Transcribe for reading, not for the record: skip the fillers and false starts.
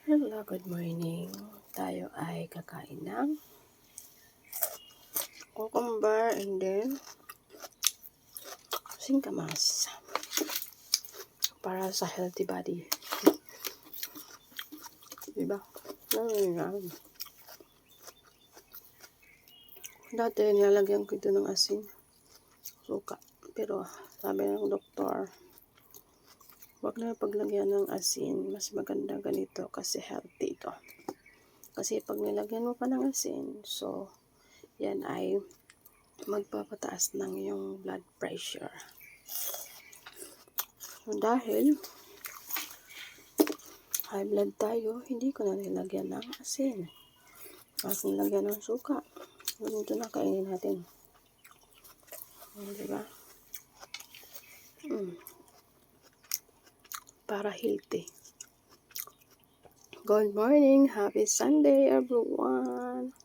Hello, good morning. Tayo ay kakain ng cucumber and then singkamas para sa healthy body. Diba? Dati nilalagyan ko ito ng asin, suka. Pero sabi ng doktor, huwag na paglagyan ng asin. Mas maganda ganito kasi healthy ito. Kasi pag nilagyan mo pa ng asin, so yan ay magpapataas ng iyong blood pressure. So, dahil high blood tayo, hindi ko na nilagyan ng asin. At nilagyan ng suka. Ito na kainin natin. Diba? Para healthy. Good morning. Happy Sunday, everyone.